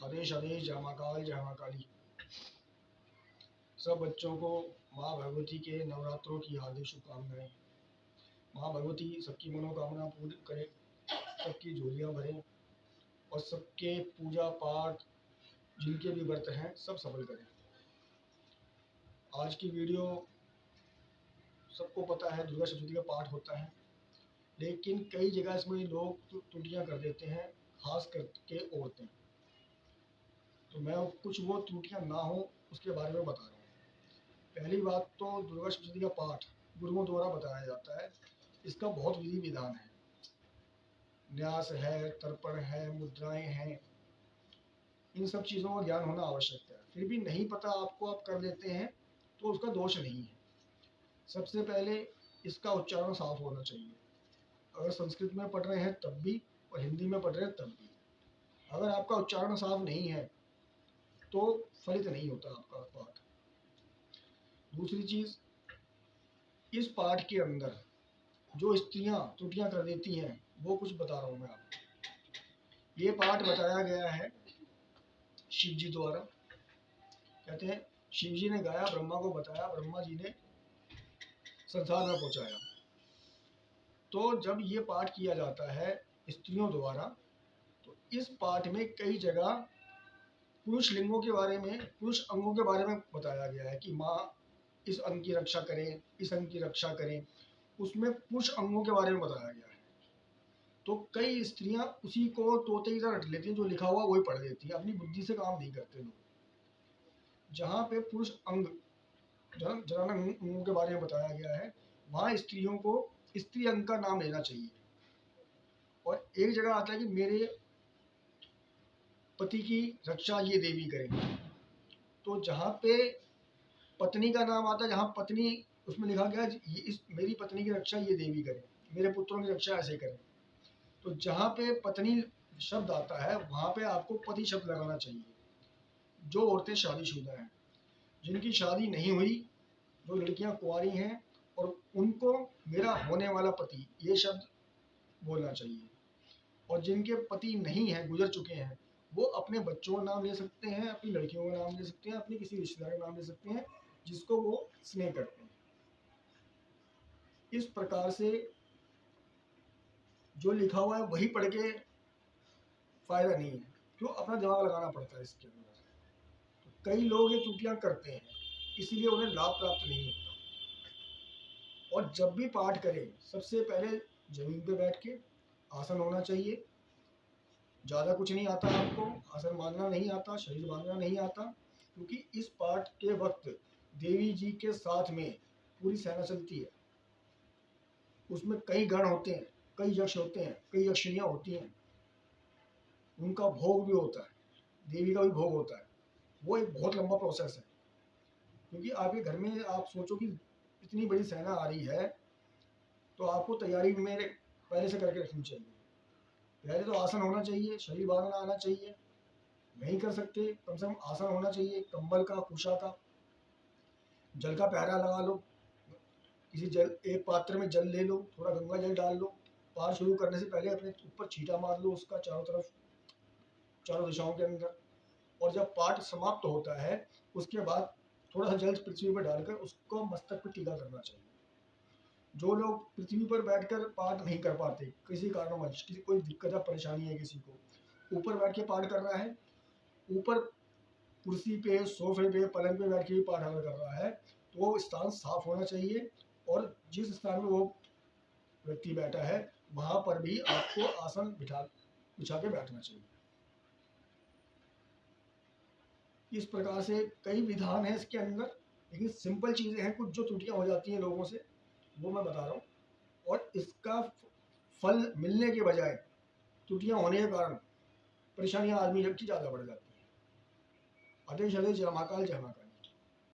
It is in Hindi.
आदेश आदेश जय महाकाल जय महाकाली। सब बच्चों को माँ भगवती के नवरात्रों की हार्दिक शुभकामनाएं। माँ भगवती सबकी मनोकामना पूरी करे, सबकी झोलियाँ भरे और सबके पूजा पाठ जिनके भी व्रत हैं सब सफल करें। आज की वीडियो सबको पता है दुर्गा सप्तमी का पाठ होता है, लेकिन कई जगह इसमें लोग त्रुटियाँ कर देते हैं, खास करके औरतें। तो मैं कुछ वो त्रुटियाँ ना हो उसके बारे में बता रहा हूँ। पहली बात तो दुर्गा सप्तमी का पाठ गुरुओं द्वारा बताया जाता है। इसका बहुत विधि विधान है, न्यास है, तर्पण है, मुद्राएं हैं, इन सब चीज़ों का ज्ञान होना आवश्यक है। फिर भी नहीं पता आपको, आप कर लेते हैं तो उसका दोष नहीं है। सबसे पहले इसका उच्चारण साफ होना चाहिए। अगर संस्कृत में पढ़ रहे हैं तब भी और हिंदी में पढ़ रहे हैं तब भी, अगर आपका उच्चारण साफ नहीं है तो फलित नहीं होता आपका पाठ। दूसरी चीज़, इस पाठ के अंदर जो स्त्रियां त्रुटियां कर देती हैं वो कुछ बता रहा हूँ मैं आपको। ये पाठ बताया गया है शिव जी द्वारा। कहते हैं शिव जी ने गाया, ब्रह्मा को बताया, ब्रह्मा जी ने संसार में पहुंचाया। तो जब ये पाठ किया जाता है स्त्रियों द्वारा, तो इस पाठ में कई जगह पुरुष लिंगों के बारे में, पुरुष अंगों के बारे में बताया गया है कि माँ इस अंग की रक्षा करें, इस अंग की रक्षा करें। उसमें पुरुष अंगों के बारे में बताया गया है। तो कई स्त्रियां उसी को तोते की तरह रट लेती हैं, जो लिखा हुआ वही पढ़ लेती हैं, अपनी बुद्धि से काम नहीं करते लोग। जहाँ पे पुरुष अंग जनान अंगों के बारे में बताया गया है, वहाँ स्त्रियों को स्त्री अंग का नाम लेना चाहिए। और एक जगह आता है कि मेरे पति की रक्षा ये देवी करेंगे, तो जहाँ पे पत्नी का नाम आता है, जहाँ पत्नी उसमें लिखा गया इस मेरी पत्नी की रक्षा ये देवी करे, मेरे पुत्रों की रक्षा ऐसे करें। तो जहाँ पे पत्नी शब्द आता है वहाँ पे आपको पति शब्द लगाना चाहिए। जो औरतें शादीशुदा हैं, जिनकी शादी नहीं हुई, जो लड़कियाँ कुंवारी हैं, और उनको मेरा होने वाला पति ये शब्द बोलना चाहिए। और जिनके पति नहीं हैं, गुजर चुके हैं, वो अपने बच्चों का नाम ले सकते हैं, अपनी लड़कियों का नाम ले सकते हैं, अपने किसी रिश्तेदार का नाम ले सकते हैं जिसको वो स्नेह करते हैं। इस प्रकार से जो लिखा हुआ है वही पढ़ के फायदा नहीं है, क्यों अपना दिमाग लगाना पड़ता है इसके अंदर। तो कई लोग ये त्रुटियां करते हैं, इसलिए उन्हें लाभ प्राप्त नहीं होता। और जब भी पाठ करें सबसे पहले जमीन पे बैठ के, आसन होना चाहिए। ज़्यादा कुछ नहीं आता आपको, आसन बांधना नहीं आता, शरीर बांधना नहीं आता, क्योंकि इस पाठ के वक्त देवी जी के साथ में पूरी सेना चलती है। उसमें कई गण होते हैं, कई यक्ष होते हैं, कई यक्षिणियाँ होती हैं, उनका भोग भी होता है, देवी का भी भोग होता है। वो एक बहुत लंबा प्रोसेस है, क्योंकि आपके घर में आप सोचो कि इतनी बड़ी सेना आ रही है, तो आपको तैयारी मेरे पहले से करके रखनी चाहिए। पहले तो आसन होना चाहिए, शरीर बांधना आना चाहिए। नहीं कर सकते, कम से कम आसन होना चाहिए, कंबल का, कुशा का। जल का पहरा लगा लो, किसी जल एक पात्र में जल ले लो, थोड़ा गंगा जल डाल लो। पाठ शुरू करने से पहले अपने ऊपर छींटा मार लो उसका, चारों तरफ, चारों दिशाओं के अंदर। और जब पाठ समाप्त होता है उसके बाद थोड़ा सा जल पृथ्वी पर डालकर उसको मस्तक पर टीका करना चाहिए। जो लोग पृथ्वी पर बैठकर पाठ नहीं कर पाते, किसी कारणवश, किसी कोई दिक्कत या परेशानी है, किसी को ऊपर बैठ के पाठ कर रहा है, ऊपर कुर्सी पे, सोफे पे, पलंग पे बैठ के भी पाठ अगर कर रहा है, तो वो स्थान साफ होना चाहिए। और जिस स्थान में वो व्यक्ति बैठा है वहाँ पर भी आपको आसन बिछा के बैठना चाहिए। इस प्रकार से कई विधान है इसके अंदर, लेकिन सिंपल चीज़ें हैं। कुछ जो त्रुटियाँ हो जाती हैं लोगों से वो मैं बता रहा हूँ, और इसका फल मिलने के बजाय त्रुटियाँ होने के कारण परेशानियाँ आदमी की ज़्यादा बढ़ जाती हैं। आदेश आदेश जय महाकाल जय महाकाल।